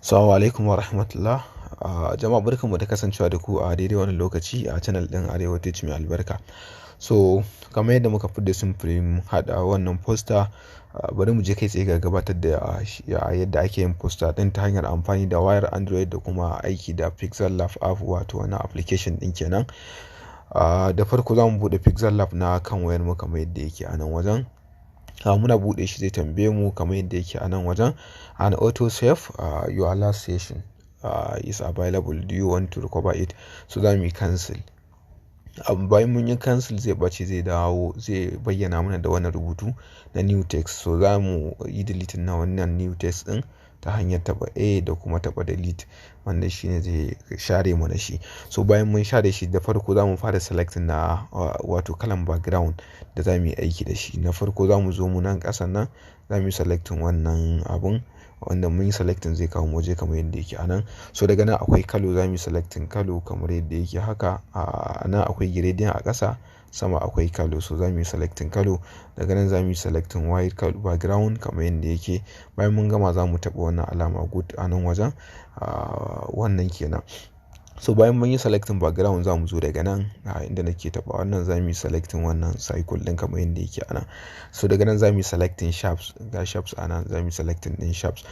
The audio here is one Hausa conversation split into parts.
Assalamu alaikum wa rahmatullah. Jama'a barkanmu da kasancewa da ku a daidai wannan lokaci a channel ɗin Arewa mai albarka. So kamar yadda muka fi da simfirin haɗa wannan poster, bari mu je kai tsaye ga gabatar da yadda ake yin poster ɗin ta hanyar amfani da wayar Android da kuma aiki da Pixellab App, wato wannan application ɗin kenan. Da farko za mu buɗe Pixellab na kan wayar mu kamar yadda yake a nan wajen. Muna buɗe shi zai tambaye mu kamar yadda yake a nan wajen, an auto save your last session is available, do you want to recover it? So za mu yi cancel. Bayan mun yi cancel zai ɓace, zai dawo, zai bayyana mana da wannan rubutu na new text. So za mu yi delete na wannan new text ɗin ta hanyar taɓa A da kuma taɓa delete, wanda shi ne zai share mana shi. So bayan mun share shi, da farko za mu fara selecting na wato kalan background da za mu yi aiki da shi. Na farko za mu zo mu nan ƙasan nan, za mu yi selecting wannan abun, wanda mun yi selecting zai kawo waje kamar yadda yake a nan. So daga nan akwai kalo, za mu yi selecting kalo kamar yadda yake haka. Nan akwai gradient a ƙasa, sama akwai kalo. So za mu yi selecting kalo. Daga nan za mu yi selecting white background kamar yadda yake. Bayan mun gama za mu taɓa wannan alama good a nan wajen, wannan kenan. So bayan mun yi selecting background za mu zo daga nan inda nake taɓa wannan, za mu yi selecting wannan cycle ɗin kamar yadda yake a nan. So daga nan za mu yi selecting sharps, ga sharps a nan, za mu yi selecting ɗin sharps.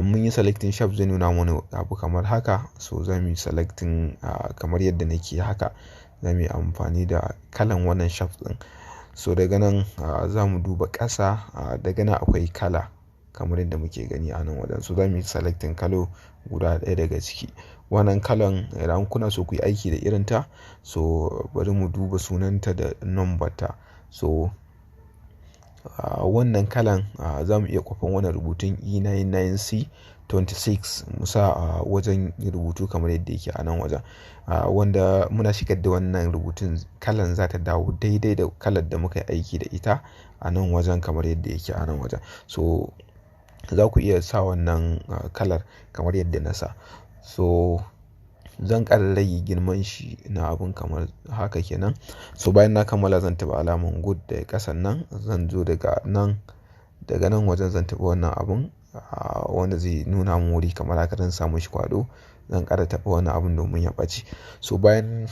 Mun yi selecting sharps zai nuna mana abu kamar haka. So za mu yi selecting kamar yadda nake haka, za mu yi amfani da kalan wannan sharps ɗin. So daga nan za mu duba ƙasa, daga nan akwai kala kamar yadda muke gani a nan wajen. So za mu yi selecting kalo guda ɗaya daga ciki. Wannan kalan idan kuna so ku yi aiki da irin ta, so bari mu duba sunanta da number ta. So wannan kalan za mu iya kwafan wannan rubutun E99C26 mu sa a wajen rubutu kamar yadda yake a nan wajen, wanda muna shigar da wannan rubutun kalan za ta dawo daidai da kalar da muka yi aiki da ita a nan wajen kamar yadda yake a nan wajen. So za ku iya sa wannan kalar kamar yadda na sa. So zan ƙara rage girman shi na abun kamar haka kenan. So bayan na kammala zan taɓa alaman good da ƙasan nan, zan zo daga nan wajen zan taɓa wannan abun wanda zai nuna mun wuri kamar haka, zan samu shi kwaɗo, zan ƙara taɓa wannan abun domin ya ɓace. So bayan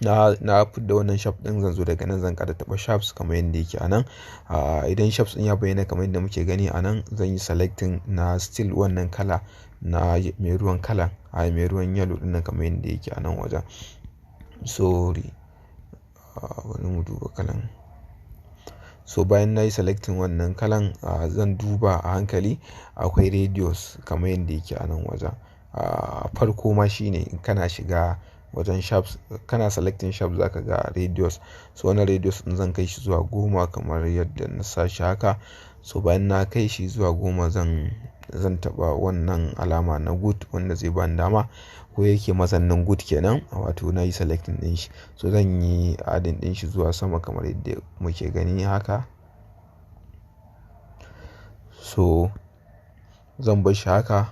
na fidda wannan sharp ɗin, zan zo daga nan zan ƙara taɓa sharps kamar yadda yake a nan. Idan sharps ɗin ya bayyana kamar yadda muke gani a nan, zan yi selecting na still wannan kala na mai ruwan kala, mai ruwan yellow ɗin nan kamar yadda yake a nan wajen. Sorry, bari mu duba kalan. So bayan na yi selecting wannan kalan, zan duba a hankali akwai radius kamar yadda yake a nan wajen. Farko ma shine in kana shiga wajen sharps, kana selecting sharps za ka ga radius. So wannan radius ɗin zan kai shi zuwa 10 kamar yadda na sa shi haka. So bayan na kai shi zuwa 10, zan taɓa wannan alama na good wanda zai bani dama, ko yake mazannin good kenan, wato na yi selecting ɗin shi. So zan yi adding ɗin shi zuwa sama kamar yadda muke gani haka. So zan bar shi haka.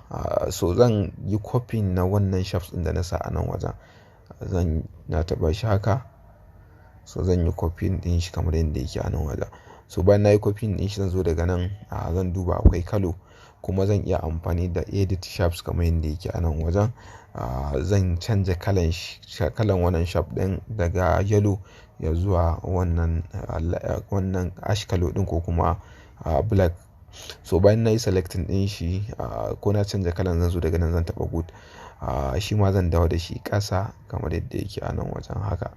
So zan yi copy na wannan sharps ɗin da na sa a nan wajen, na taɓa shi haka. So zan yi copy ɗin shi kamar yadda yake a nan wajen. So bayan na yi copy ɗin shi, zan zo daga nan, zan duba akwai kalo, kuma zan iya amfani da edit sharps kamar yadda yake a nan wajen. Zan canja kalan wannan sharp ɗin daga yellow ya zuwa wannan ash kalo ɗin ko kuma black. So bayan na yi selecting ɗin shi, ko na canja kalan, zan zo daga nan zan taɓa good. Shi ma zan dawo da shi ƙasa kamar yadda yake a nan wajen haka.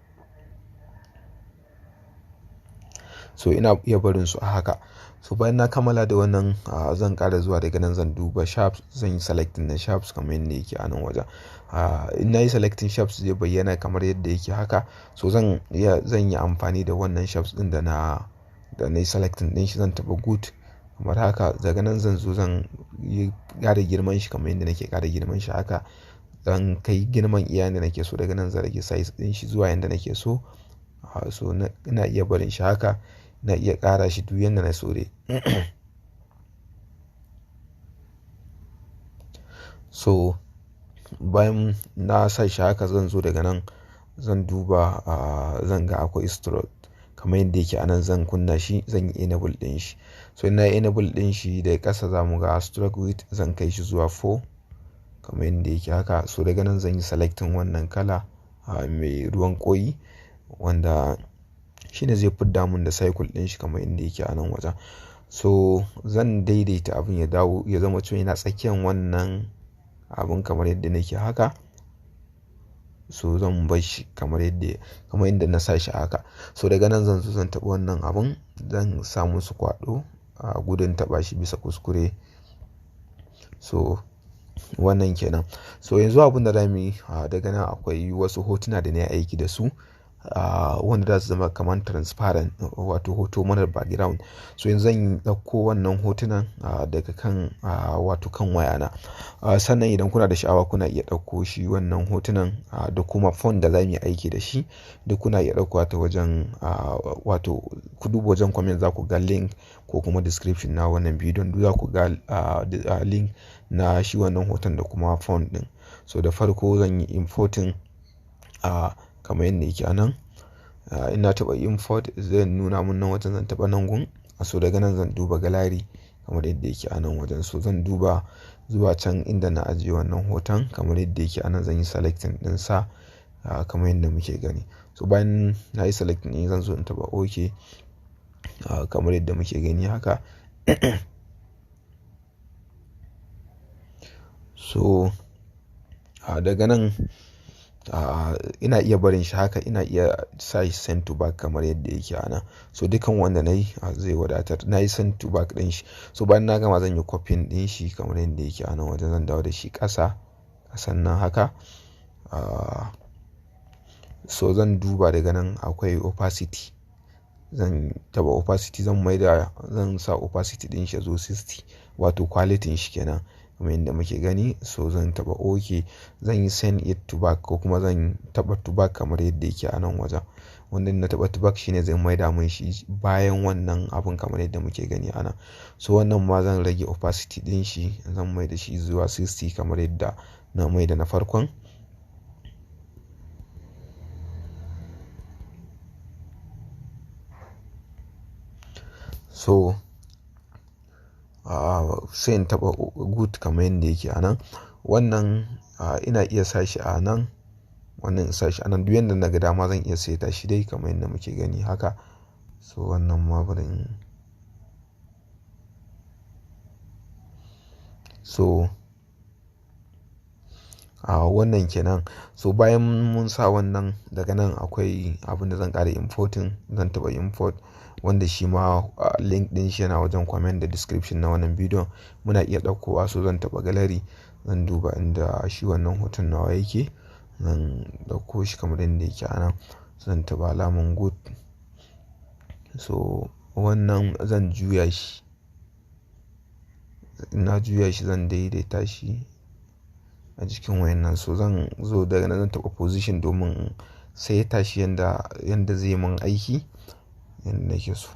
So ina iya barin su a haka. So bayan na kammala da wannan, zan ƙara zuwa daga nan, zan duba sharps, zan yi selecting na sharps kamar yadda yake a nan wajen. In na yi selecting sharps zai bayyana kamar yadda yake haka. So zan yi amfani da wannan sharps ɗin da na yi selecting ɗin shi, zan taɓa good kamar haka. Daga nan zan zo zan yi ƙara girman shi kamar yadda nake ƙara girman shi haka. Zan kai girman iya yanda nake so. Daga nan zan rage size ɗin shi zuwa yanda nake so. So ina iya barin shi haka, na iya ƙara shi duk yanda na so dai. So bayan na sa shi haka, zan zo daga nan, zan duba, zan ga akwai stroke kamar yadda yake a nan. Zan kunna shi, zan yi enable ɗin shi. So ina yi enable ɗin shi, da ƙasa za mu ga stroke width zan kai shi zuwa 4. kamar yadda yake haka. So daga nan zan yi selecting wannan kala mai ruwan koyi, wanda shine zai fidda mun da cycle din shi kamar yadda yake a nan wajen. So zan daidaita abin ya dawo ya zama cewa yana tsakiyar wannan abin kamar yadda nake haka. So zan bar shi kamar yadda na sa shi haka. So daga nan zan taɓa wannan abin, zan sa musu kwaɗo a gudun taɓa shi bisa kuskure. So wannan kenan. So yanzu abin da zamu yi daga nan akwai wasu hotuna da na yi aiki da su wanda za su zama kamar transparent, wato hoto marar background. So yanzu zan ɗauko wannan hotunan daga kan wato kan wayana. Sannan idan kuna da sha'awa kuna iya ɗauko shi wannan hotunan da kuma font da za mu yi aiki da shi, duk kuna iya ɗauko ta wajen wato ku duba wajen comment za ku ga link ko kuma description na wannan bidiyon, duk za ku ga link na shi wannan hoton da kuma font din. So da farko zan yi importing kamar yadda yake a nan. Ina taɓa import zai nuna mun nan wajen, zan taɓa nan gun. So daga nan zan duba gallery kamar yadda yake a nan wajen. So zan duba zuwa can inda na ajiye wannan hoton kamar yadda yake a nan, zan yi selecting din sa kamar yadda muke gani. So bayan na yi selecting din zan zo in taɓa OK kamar yadda muke gani haka. So daga nan ina iya barin shi haka, ina iya sa shi send to back kamar yadda yake a nan. So dukan wanda na yi zai wadatar. Na yi send to back din shi. So bayan na gama zan yi copying din shi kamar yadda yake a nan wajen, zan dawo da shi ƙasa sannan haka. So zan duba daga nan akwai opacity, zan taɓa opacity, zan sa opacity din shi zo 60, wato quality shi kenan kamar yadda muke gani. So zan taɓa OK, zan yi send it to back ko kuma zan taɓa to back kamar yadda yake a nan wajen. Wanda na taɓa to back shine zai maida mun shi bayan wannan abun kamar yadda muke gani a nan. So wannan ma zan rage opacity din shi, zan maida shi zuwa 60 kamar yadda na maida na farkon. So sai in taɓa good kamar yadda yake a nan. Wannan ina iya sa shi a nan, wannan in sa shi a nan, duk yadda na ga dama zan iya saita shi dai kamar yadda muke gani haka. So wannan ma bari so wannan kenan. So bayan mun sa wannan, daga nan akwai abin da zan ƙara importing, zan taɓa import, wanda shi ma link din shi yana wajen comment da description na wannan bidiyon, muna iya ɗaukowa. So zan taɓa gallery, zan duba inda shi wannan hoton nawa yake, zan ɗauko shi kamar yadda yake a nan, zan taɓa alaman good. So wannan zan juya shi, ina juya shi zan daidaita shi a jikin wayannan. So zan zo daga nan zan taɓa position domin saita shi yanda zai mun aiki yanda nake so.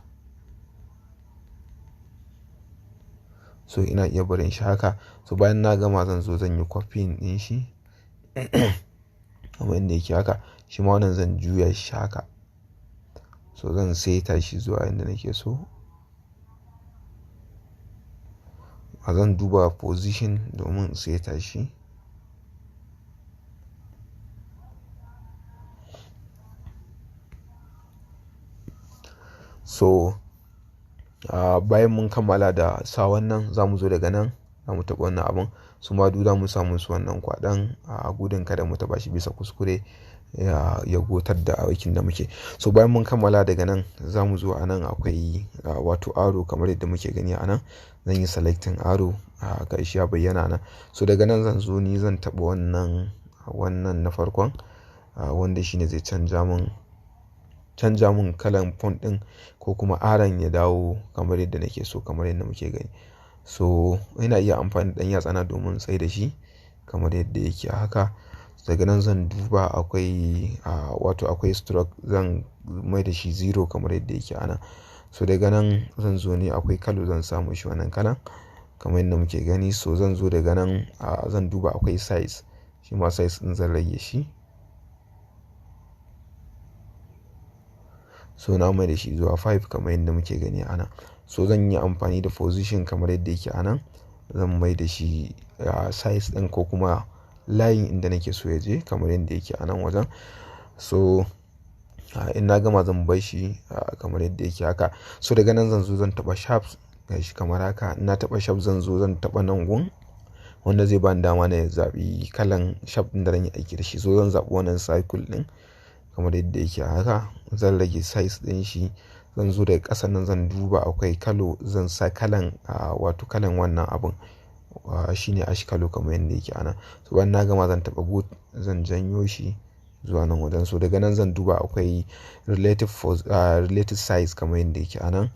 So ina iya barin shi haka. So bayan na gama zan zo zan yi copying din shi kamar yadda yake haka. Shi ma wannan zan juya shi haka. So zan saita shi zuwa yanda nake so. Zan duba position domin saita shi. So bayan mun kammala da sa wannan, za mu zo daga nan za mu taɓa wannan abun. Su ma duk za mu sa musu wannan kwaɗon gudun kada mu taɓa shi bisa kuskure ya gotar da aikin da muke. So bayan mun kammala daga nan, za mu zo a nan akwai wato arrow kamar yadda muke gani a nan. Zan yi selecting arrow ga shi ya bayyana nan. So daga nan zan zo ni zan taɓa wannan na farkon wanda shine zai canja mun kalan font din ko kuma aron ya dawo kamar yadda nake so, kamar yadda muke gani. So ina iya amfani da ɗan yatsana domin tsaye da shi kamar yadda yake haka. Daga nan zan duba akwai stroke, zan mai da shi 0 kamar yadda yake a nan. So daga nan zan zo ne akwai kalo, zan samu shi wannan kalan kamar yadda muke gani. So zan zo daga nan zan duba akwai size, shi ma size din zan rage shi. So na mai da shi zuwa 5 kamar yadda muke gani a nan. So zan yi amfani da position kamar yadda yake a nan. zan mai da shi size ɗin ko kuma layin inda nake so ya je kamar yadda yake a nan wajen. So in na gama zan bar shi kamar yadda yake haka. So daga nan zan zo zan taɓa sharps gashi kamar haka. In na taɓa sharps zan zo zan taɓa nan gun wanda zai bani dama na zaɓi kalan sharp ɗin da zan yi aiki da shi. So zan zaɓi wannan circle ɗin kamar yadda yake haka. Zan rage size ɗin shi, zan zo daga ƙasa nan zan duba akwai kalo, zan sa kalan wato kalan wannan abun shine ash kalo kamar yadda yake ana. So bayan na gama zan taɓa boot, zan janyo shi zuwa nan wajen. So daga nan zan duba akwai relative size kamar yadda yake a nan.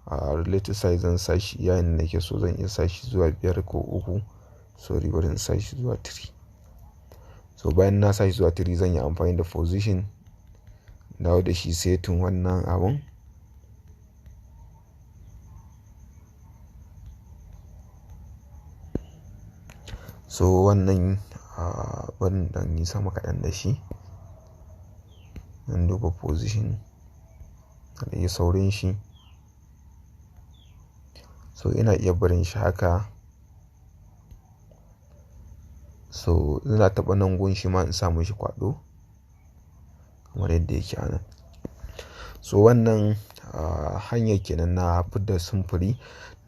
Relative size zan sa shi yayin da nake so, zan iya sa shi zuwa 5 ko 3. Sorry, bari in sa shi zuwa 3. So bayan na sa shi zuwa 3 zan yi amfani da position, dawo da shi setting wannan abun. So wannan bari dan yi sama kaɗan da shi. Zan duba position da yi saurin shi. So ina iya barin shi haka. So ina taɓa nan gun shi ma in sa mishi kwaɗo kamar yadda yake a nan. So wannan hanyar kenan na fidda samfuri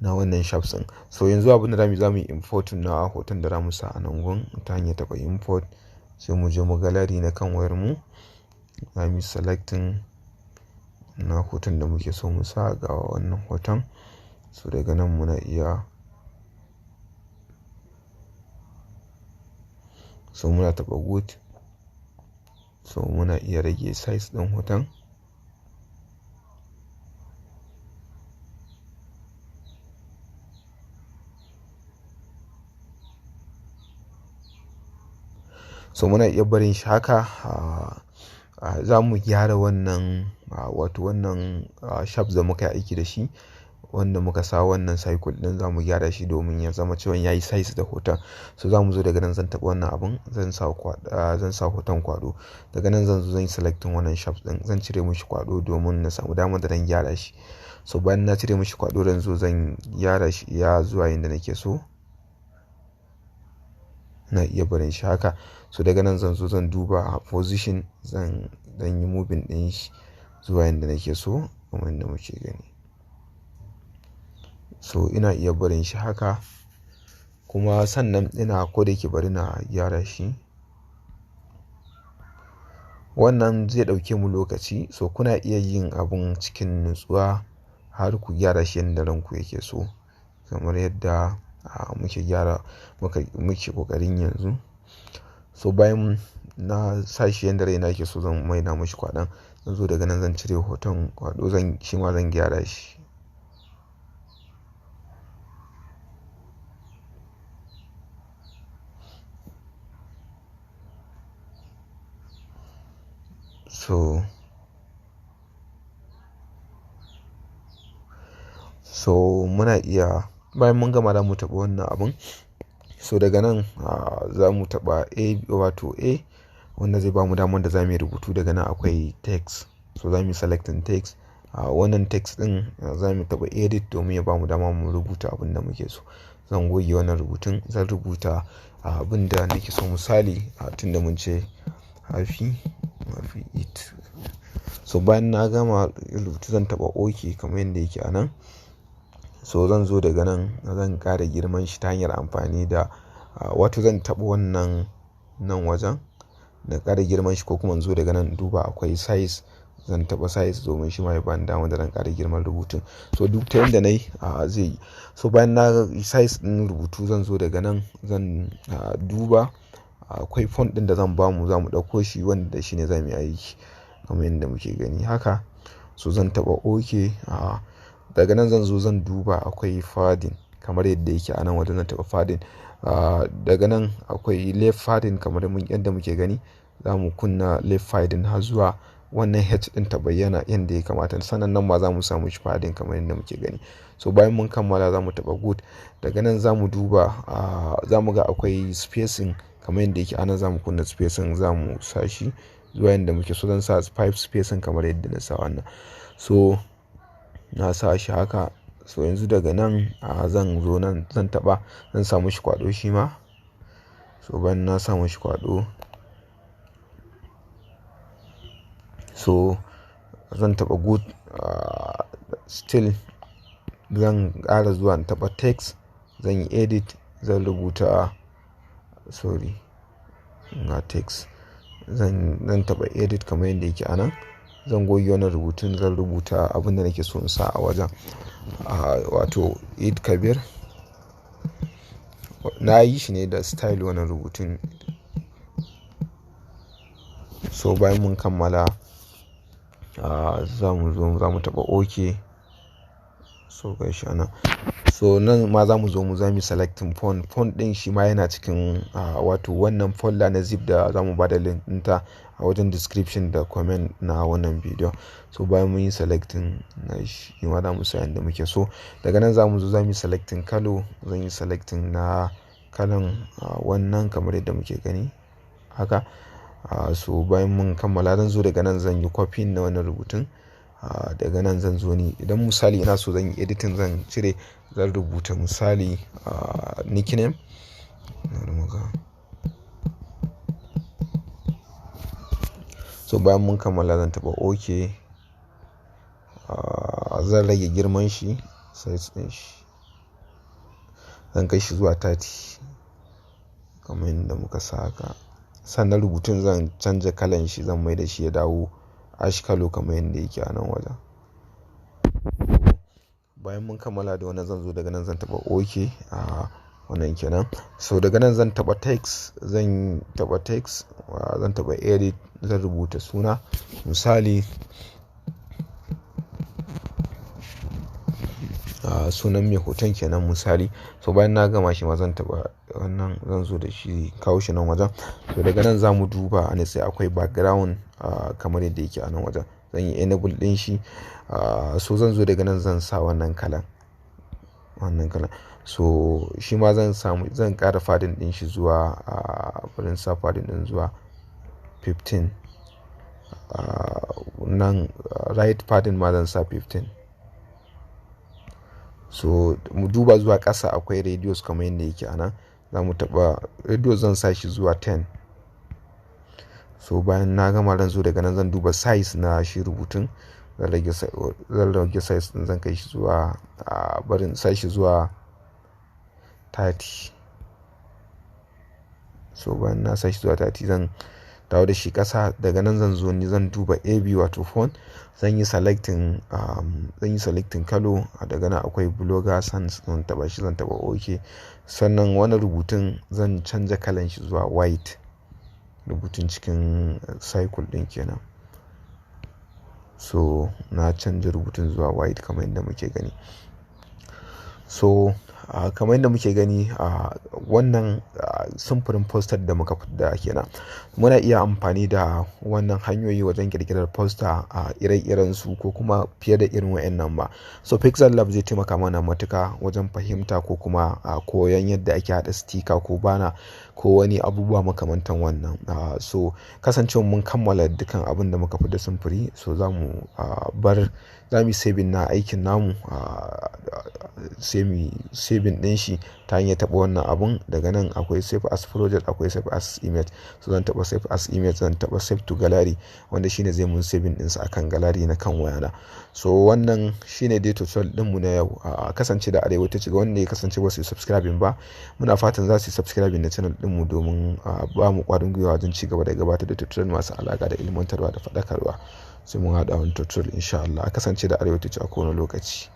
na wannan shafts ɗin. So yanzu abin da zamu yi import na hoton da zamu sa a nan gun ta hanyar taɓa import. Sai mu je mu gallery na kan wayar mu, zamu yi selecting na hoton da muke so mu sa ga wannan hoton. So daga nan muna iya, so muna taɓa good. So muna iya rage size ɗin hoton. So muna iya barin shi haka. Za mu gyara wannan wato wannan shapes da muka yi aiki da shi, wanda muka sa wannan cycle din za mu gyara shi domin ya zama cewa ya yi size da hoton. So za mu zo daga nan zan taɓa wannan abun, zan sa hoton kwaɗo. Daga nan zan zo zan yi selecting wannan shapes din, zan cire mishi kwaɗo domin na samu damar da zan gyara shi. So bayan na cire mishi kwaɗo zan zo zan gyara shi ya zuwa yadda nake so. Na iya barin shi haka. So daga nan zan zo zan duba position, zan yi moving din shi zuwa yadda nake so kamar yadda muke gani. So ina iya barin shi haka, kuma sannan ina ko da yake bari na gyara shi. Wannan zai ɗauke mu lokaci, so kuna iya yin abun cikin nutsuwa har ku gyara shi yadda ranku yake so kamar yadda muke ƙoƙarin yanzu. So bayan na sa shi yadda raina yake so zan maida mishi kwaɗon. Zan zo daga nan zan cire hoton kwaɗo, shi ma zan gyara shi. So muna iya, bayan mun gama za mu taɓa wannan abun. So daga nan za mu taɓa wato A wanda zai ba mu damar da za mu yi rubutu. Daga nan akwai text, so za mu yi selecting text. Wannan text ɗin za mu taɓa edit domin ya ba mu dama mu rubuta abin da muke so. Zan goge wannan rubutun, zan rubuta abin da nake so. Misali tunda mun ce happy it. So bayan na gama rubutu zan taɓa OK kamar yadda yake a nan. So zan zo daga nan zan ƙara girman shi ta hanyar amfani da wato zan taɓa wannan nan wajen na ƙara girman shi, ko kuma zo daga nan duba akwai size, zan taɓa size domin shi ma ya bani dama da zan ƙara girman rubutun. So duk ta yadda na yi zai yi. So bayan na size ɗin rubutu zan zo daga nan zan duba akwai font ɗin da zan bamu, za mu ɗauko shi wanda shi ne za mu yi aiki kamar yadda muke gani haka. So zan taɓa OK. Daga nan zan zo zan duba akwai fading kamar yadda yake a nan wajen, zan taɓa fading. Daga nan akwai left fading kamar yadda muke gani. Za mu kunna left fading har zuwa wannan H ɗin ta bayyana yadda ya kamata. Sannan nan ma za mu samu shi fading kamar yadda muke gani. So bayan mun kammala za mu taɓa good. Daga nan za mu duba za mu ga akwai spacing kamar yadda yake a nan. Za mu kunna spacing, za mu sa shi zuwa yadda muke so. Zan sa 5 spacing kamar yadda na sa wannan. So na sa shi haka. so yanzu daga nan zan zo nan zan taba, zan samu shi kwado shi ma. So bayan na samu shi kwado, so zan taba good, still zan ƙara zuwa in taba text, zan yi edit, zan rubuta, sorry na text, zan taba edit kamar yadda yake anan. Zan goge wannan rubutun, zan rubuta abin da nake so in sa a wajen, wato Eid Kabir. Na yi shi ne da style wannan rubutun. So bayan mun kammala, za mu taba OK. So gashi anan. So nan ma za mu yi selecting font din shi ma yana cikin wato wannan folder na zip da za mu bada link ɗinta a wajen description da comment na wannan bidiyo. So bayan mun yi selecting na shi ma za mu sa yanda muke so. Daga nan za mu yi selecting kalo, zan yi selecting na kalan wannan kamar yadda muke gani haka. So bayan mun kammala, zan zo daga nan zan yi copy na wannan rubutun. Daga nan zan zo ni, idan misali ina so zan yi editing, zan cire, zan rubuta misali nickname. So bayan mun kammala zan taba OK. Zan rage girman shi, size din shi zan kai shi zuwa 30 kamar yadda muka saka. Sannan rubutun zan canja kalan shi, zan mai da shi ya dawo ash kalo kamar yadda yake a nan wajen. Bayan mun kammala da wannan, zan zo daga nan zan taba OK, wannan kenan. So daga nan zan taba text, zan taba edit, zan rubuta suna misali sunan mai hoton kenan misali. So bayan na gama shi ma zan taba wannan, zan zo da shi kawo shi nan wajen. So daga nan za mu duba a sai akwai background kamar yadda yake a nan wajen, zan yi enable din shi. So zan zo daga nan zan sa wannan kalan. So shi ma zan ƙara fadin din shi zuwa wurin sa fadin din zuwa 15. Nan right fadin ma zan sa 15. So mu duba zuwa ƙasa akwai radius kamar yadda yake a nan, za mu taba radius, zan sa shi zuwa 10. So bayan na gama, zan zo daga nan zan duba size na shi rubutun, zan rage size din, zan kai shi zuwa barin sa shi zuwa 30. So bayan na sa shi zuwa 30, zan dawo da shi ƙasa. Daga nan zan zo ni zan duba AB wato font, zan yi selecting kalo. Daga nan akwai blogger sans, zan taba shi, zan taba OK. Sannan wannan rubutun zan canja kalan shi zuwa white, rubutun cikin cycle din kenan. So na canja rubutun zuwa white kamar yadda muke gani. So kamar yadda muke gani, wannan samfurin poster da muka fidda kenan. Muna iya amfani da wannan hanyoyi wajen kirkirar poster a ire-iren su ko kuma fiye da irin wayannan ba. So Pixellab zai taimaka mana matuka wajen fahimta ko kuma koyon yadda ake hada sticker ko bana ko wani abubuwa makamantan wannan. So kasancewa mun kammala dukkan abin da muka fidda samfuri, so za mu yi saving na aikin namu, sai mu saving din shi ta hanyar taba wannan abun. Daga nan akwai save as project, akwai save as image. So zan taba save as image, zan taba save to gallery, wanda shine zai mun saving din sa akan gallery na kan wayana. So wannan shine dai tutorial din mu na yau. Kasance da Arewa ta Shiga, wanda ya kasance ba su subscribing ba, muna fatan za su yi subscribing na channel din mu domin ba mu kwarin gwiwa wajen ci gaba da gabatar da tutorial masu alaka da ilimantarwa da faɗakarwa. Sai mun haɗa wani tutorial insha Allah. Kasance da Arewa ta Shiga a kowane lokaci.